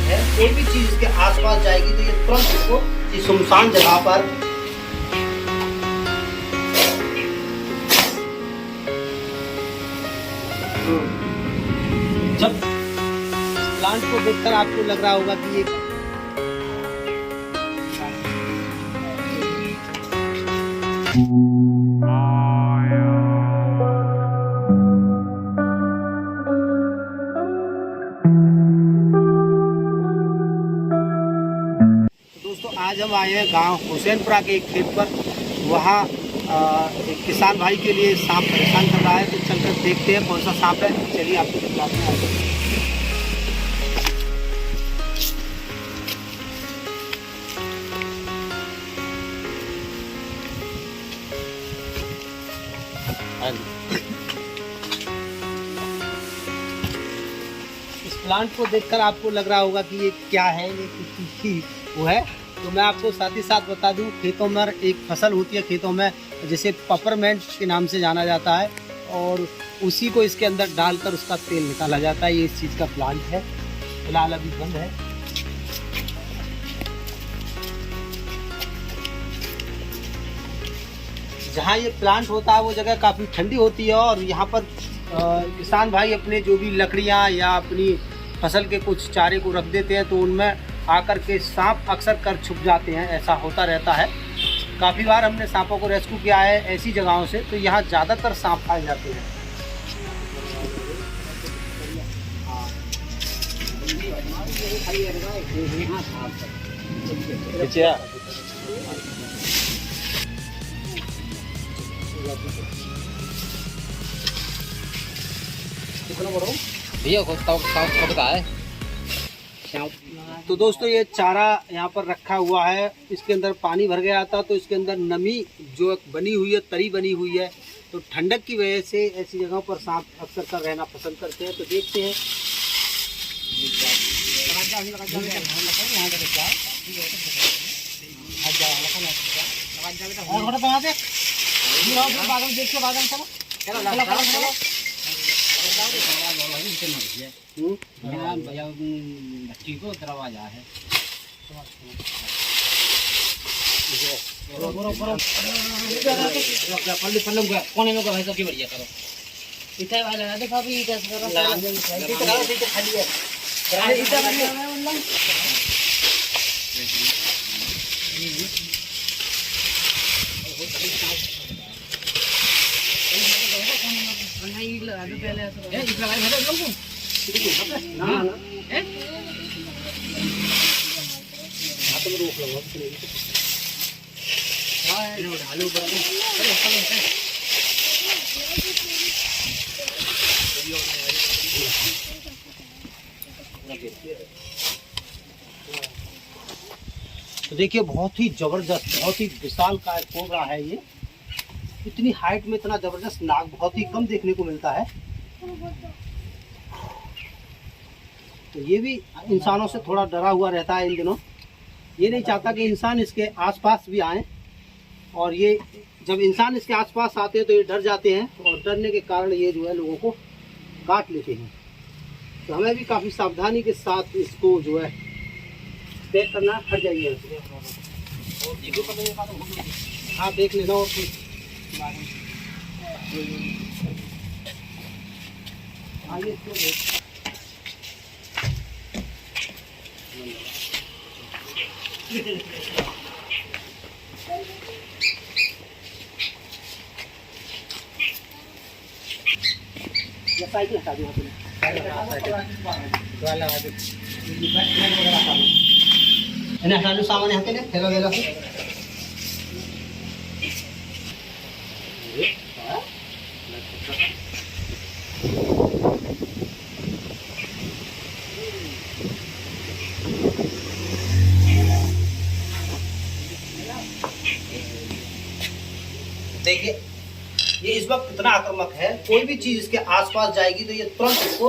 है, कोई भी चीज इसके आसपास जाएगी तो ये तुरंत इसको इस सुनसान जगह पर जब प्लांट को देखकर आपको लग रहा होगा कि ये दोस्तों आज हम आए हैं गांव हुसैनपुरा के एक खेत पर। वहाँ एक किसान भाई के लिए सांप परेशान कर रहा है, तो चलकर देखते हैं कौन सा सांप है। चलिए आपको दिखाते हैं। इस प्लांट को देखकर आपको लग रहा होगा कि ये क्या है, ये किस चीज़ की वो है। तो मैं आपको साथ ही साथ बता दूं, खेतों में एक फसल होती है खेतों में जिसे पेपरमेंट के नाम से जाना जाता है, और उसी को इसके अंदर डालकर उसका तेल निकाला जाता है। ये इस चीज़ का प्लांट है, फिलहाल अभी बंद है। जहाँ ये प्लांट होता है वो जगह काफ़ी ठंडी होती है, और यहाँ पर किसान भाई अपने जो भी लकड़ियाँ या अपनी फसल के कुछ चारे को रख देते हैं, तो उनमें आकर के सांप अक्सर कर छुप जाते हैं। ऐसा होता रहता है। काफ़ी बार हमने सांपों को रेस्क्यू किया है ऐसी जगहों से, तो यहाँ ज़्यादातर सांप पाए जाते हैं। भैया कब का है? तो दोस्तों ये चारा यहाँ पर रखा हुआ है, इसके अंदर पानी भर गया था, तो इसके अंदर नमी जो बनी हुई है, तरी बनी हुई है, तो ठंडक की वजह से ऐसी जगहों पर सांप अक्सर कर रहना पसंद करते हैं। तो देखते हैं। बच्ची को दरवाजा है। कौन लोग भाई सबकी बढ़िया करो इतना भाई लगा दे भाभी कैसे करो खाली है। लगा दो पहले तो देखिए बहुत ही जबरदस्त, बहुत ही विशाल का कोबरा है ये। इतनी हाइट में इतना जबरदस्त नाग बहुत ही कम देखने को मिलता है। तो ये भी इंसानों से थोड़ा डरा हुआ रहता है इन दिनों। ये नहीं चाहता कि इंसान इसके आसपास भी आए, और ये जब इंसान इसके आसपास आते हैं तो ये डर जाते हैं, और डरने के कारण ये जो है लोगों को काट लेते हैं। तो हमें भी काफ़ी सावधानी के साथ इसको जो है पैक करना। हट जाइए, हाँ देख लेना। और आइए इसको साइकिल हटा दो, हटा लो सामान यहाँ पे थैला वैला से। देखिए ये इस वक्त इतना आक्रामक है, कोई भी चीज इसके आसपास जाएगी तो ये तुरंत इसको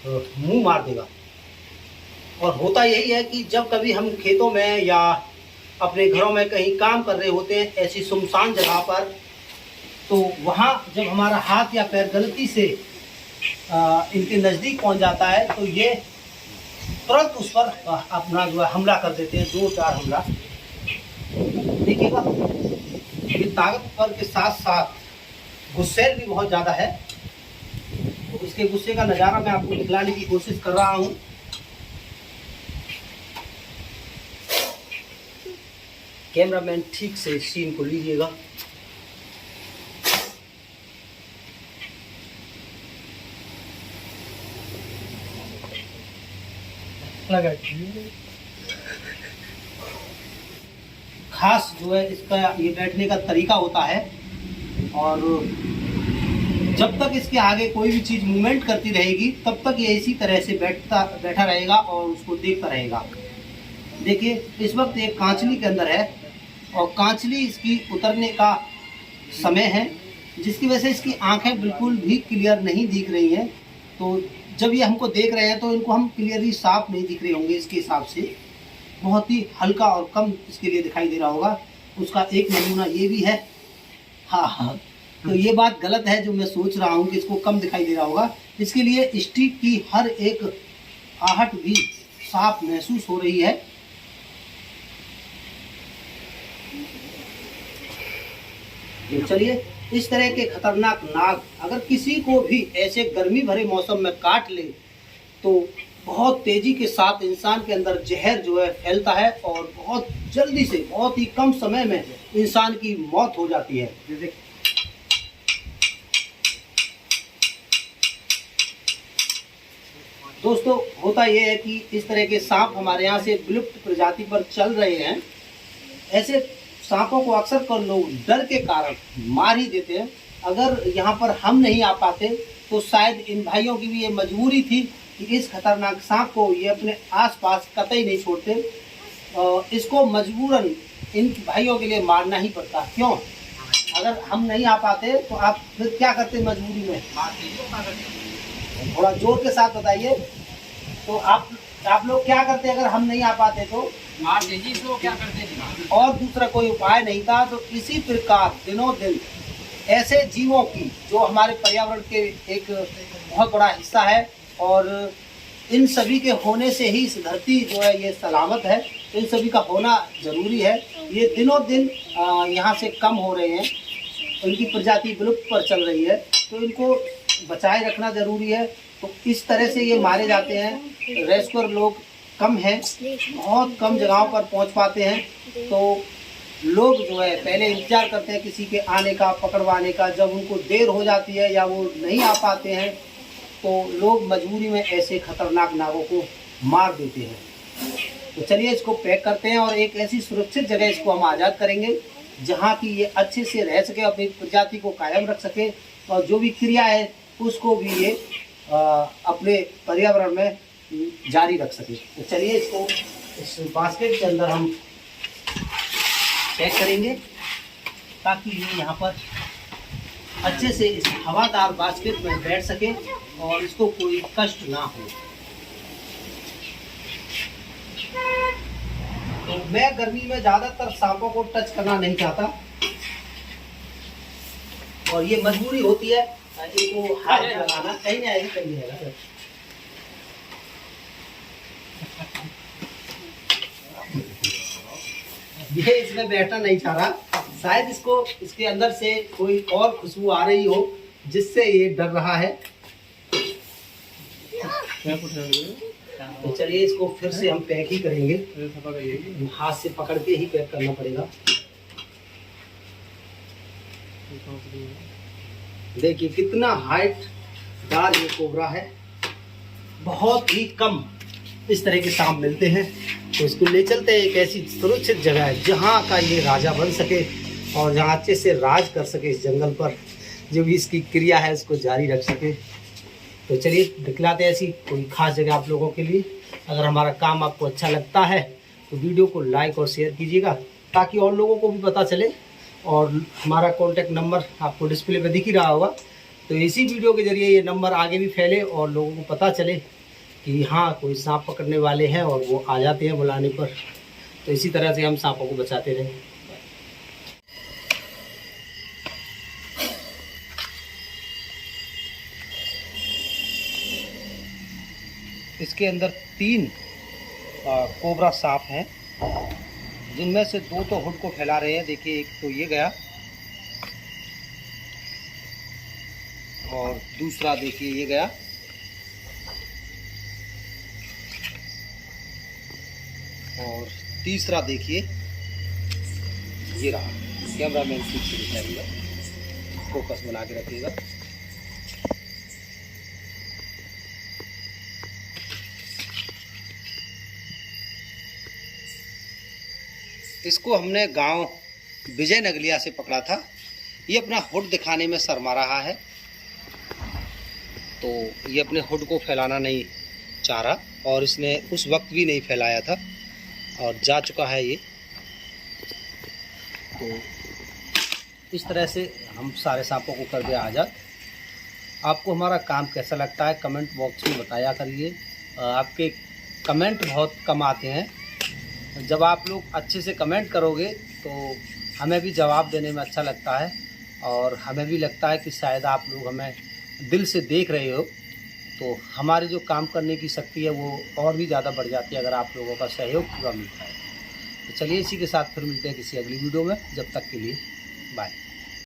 मुंह मार देगा। और होता यही है कि जब कभी हम खेतों में या अपने घरों में कहीं काम कर रहे होते हैं ऐसी सुनसान जगह पर, तो वहाँ जब हमारा हाथ या पैर गलती से इनके नज़दीक पहुँच जाता है तो ये तुरंत उस पर अपना जो है हमला कर देते हैं, 2-4 हमला। देखिएगा ये ताकतवर के साथ साथ गुस्सैल भी बहुत ज़्यादा है। तो इसके गुस्से का नज़ारा मैं आपको दिखलाने की कोशिश कर रहा हूँ। कैमरामैन ठीक से सीन को लीजिएगा। खास जो है इसका ये बैठने का तरीका होता है, और जब तक इसके आगे कोई भी चीज़ मूवमेंट करती रहेगी तब तक ये इसी तरह से बैठा रहेगा और उसको देखता रहेगा। देखिए इस वक्त एक कांचली के अंदर है और कांचली इसकी उतरने का समय है, जिसकी वजह से इसकी आंखें बिल्कुल भी क्लियर नहीं दिख रही हैं। तो जब ये हमको देख रहे हैं तो इनको हम क्लियरली साफ नहीं दिख रहे होंगे, इसके हिसाब से बहुत ही हल्का और कम इसके लिए दिखाई दे रहा होगा। उसका एक नमूना ये भी है। हाँ, तो ये बात गलत है जो मैं सोच रहा हूँ कि इसको कम दिखाई दे रहा होगा। इसके लिए स्टिक की हर एक आहट भी साफ महसूस हो रही है। तो चलिए, इस तरह के खतरनाक नाग अगर किसी को भी ऐसे गर्मी भरे मौसम में काट ले तो बहुत तेजी के साथ इंसान के अंदर जहर जो है फैलता है और बहुत जल्दी से, बहुत ही कम समय में इंसान की मौत हो जाती है। दोस्तों, होता यह है कि इस तरह के सांप हमारे यहाँ से विलुप्त प्रजाति पर चल रहे हैं। ऐसे सांपों को अक्सर कर लोग डर के कारण मार ही देते हैं। अगर यहाँ पर हम नहीं आ पाते तो शायद इन भाइयों की भी ये मजबूरी थी कि इस खतरनाक सांप को ये अपने आसपास कतई नहीं छोड़ते। इसको मजबूरन इन भाइयों के लिए मारना ही पड़ता। क्यों? अगर हम नहीं आ पाते तो आप फिर क्या करते मजबूरी में? थोड़ा जोर के साथ बताइए। तो आप लोग क्या करते अगर हम नहीं आ पाते तो? मार दीजिए। तो क्या करते थे? और दूसरा कोई उपाय नहीं था। तो इसी प्रकार दिनों दिन ऐसे जीवों की जो हमारे पर्यावरण के एक बहुत बड़ा हिस्सा है और इन सभी के होने से ही इस धरती जो है ये सलामत है। तो इन सभी का होना जरूरी है। ये दिनों दिन यहाँ से कम हो रहे हैं, इनकी प्रजाति विलुप्त पर चल रही है, तो इनको बचाए रखना जरूरी है। तो इस तरह से ये मारे जाते हैं। रेस्क्यूअर लोग कम हैं, बहुत कम जगहों पर पहुंच पाते हैं। तो लोग जो है पहले इंतजार करते हैं किसी के आने का, पकड़वाने का। जब उनको देर हो जाती है या वो नहीं आ पाते हैं तो लोग मजबूरी में ऐसे खतरनाक नागों को मार देते हैं। तो चलिए इसको पैक करते हैं और एक ऐसी सुरक्षित जगह इसको हम आज़ाद करेंगे जहाँ की ये अच्छे से रह सके, अपनी प्रजाति को कायम रख सके और जो भी क्रिया है उसको भी ये अपने पर्यावरण में जारी रख सके। तो चलिए इसको इस बास्केट के अंदर हम पैक करेंगे ताकि ये यहाँ पर अच्छे से इस हवादार बास्केट में बैठ सके और इसको कोई कष्ट ना हो। तो मैं गर्मी में ज़्यादातर सांपों को टच करना नहीं चाहता और ये मजबूरी होती है इनको हाथ लगाना। कहीं नहीं आएगी, कहीं नहीं आएगा। ये इसमें बैठना नहीं चाह रहा। शायद इसको इसके अंदर से कोई और खुशबू आ रही हो जिससे ये डर रहा है। तो चलिए इसको फिर से हम पैक ही करेंगे। हाथ से पकड़ के ही पैक करना पड़ेगा। देखिए कितना हाइट दार ये कोबरा है। बहुत ही कम इस तरह के सांप मिलते हैं। तो इसको ले चलते हैं एक ऐसी सुरक्षित जगह है जहाँ का ये राजा बन सके और जहाँ अच्छे से राज कर सके। इस जंगल पर जो भी इसकी क्रिया है उसको जारी रख सके। तो चलिए दिखलाते हैं ऐसी कोई खास जगह आप लोगों के लिए। अगर हमारा काम आपको अच्छा लगता है तो वीडियो को लाइक और शेयर कीजिएगा ताकि और लोगों को भी पता चले। और हमारा कॉन्टैक्ट नंबर आपको डिस्प्ले पे दिख ही रहा होगा। तो इसी वीडियो के जरिए ये नंबर आगे भी फैले और लोगों को पता चले कि हाँ कोई सांप पकड़ने वाले हैं और वो आ जाते हैं बुलाने पर। तो इसी तरह से हम सांपों को बचाते रहें। इसके अंदर 3 कोबरा सांप हैं, जिनमें से 2 तो हुड को फैला रहे हैं। देखिए एक तो ये गया और दूसरा देखिए ये गया। और तीसरा देखिए ये रहा। कैमरामैन ठीक से दिखाइएगा, फोकस बना के रखिएगा। इसको हमने गांव विजय नगलिया से पकड़ा था। ये अपना हुड दिखाने में शर्मा रहा है, तो ये अपने हुड को फैलाना नहीं चाह रहा और इसने उस वक्त भी नहीं फैलाया था और जा चुका है ये। तो इस तरह से हम सारे सांपों को कर दिया आज़ाद। आपको हमारा काम कैसा लगता है कमेंट बॉक्स में बताया करिए। आपके कमेंट बहुत कम आते हैं। जब आप लोग अच्छे से कमेंट करोगे तो हमें भी जवाब देने में अच्छा लगता है और हमें भी लगता है कि शायद आप लोग हमें दिल से देख रहे हो, तो हमारी जो काम करने की शक्ति है वो और भी ज़्यादा बढ़ जाती है अगर आप लोगों का सहयोग पूरा मिलता है। तो चलिए इसी के साथ फिर मिलते हैं किसी अगली वीडियो में। जब तक के लिए बाय।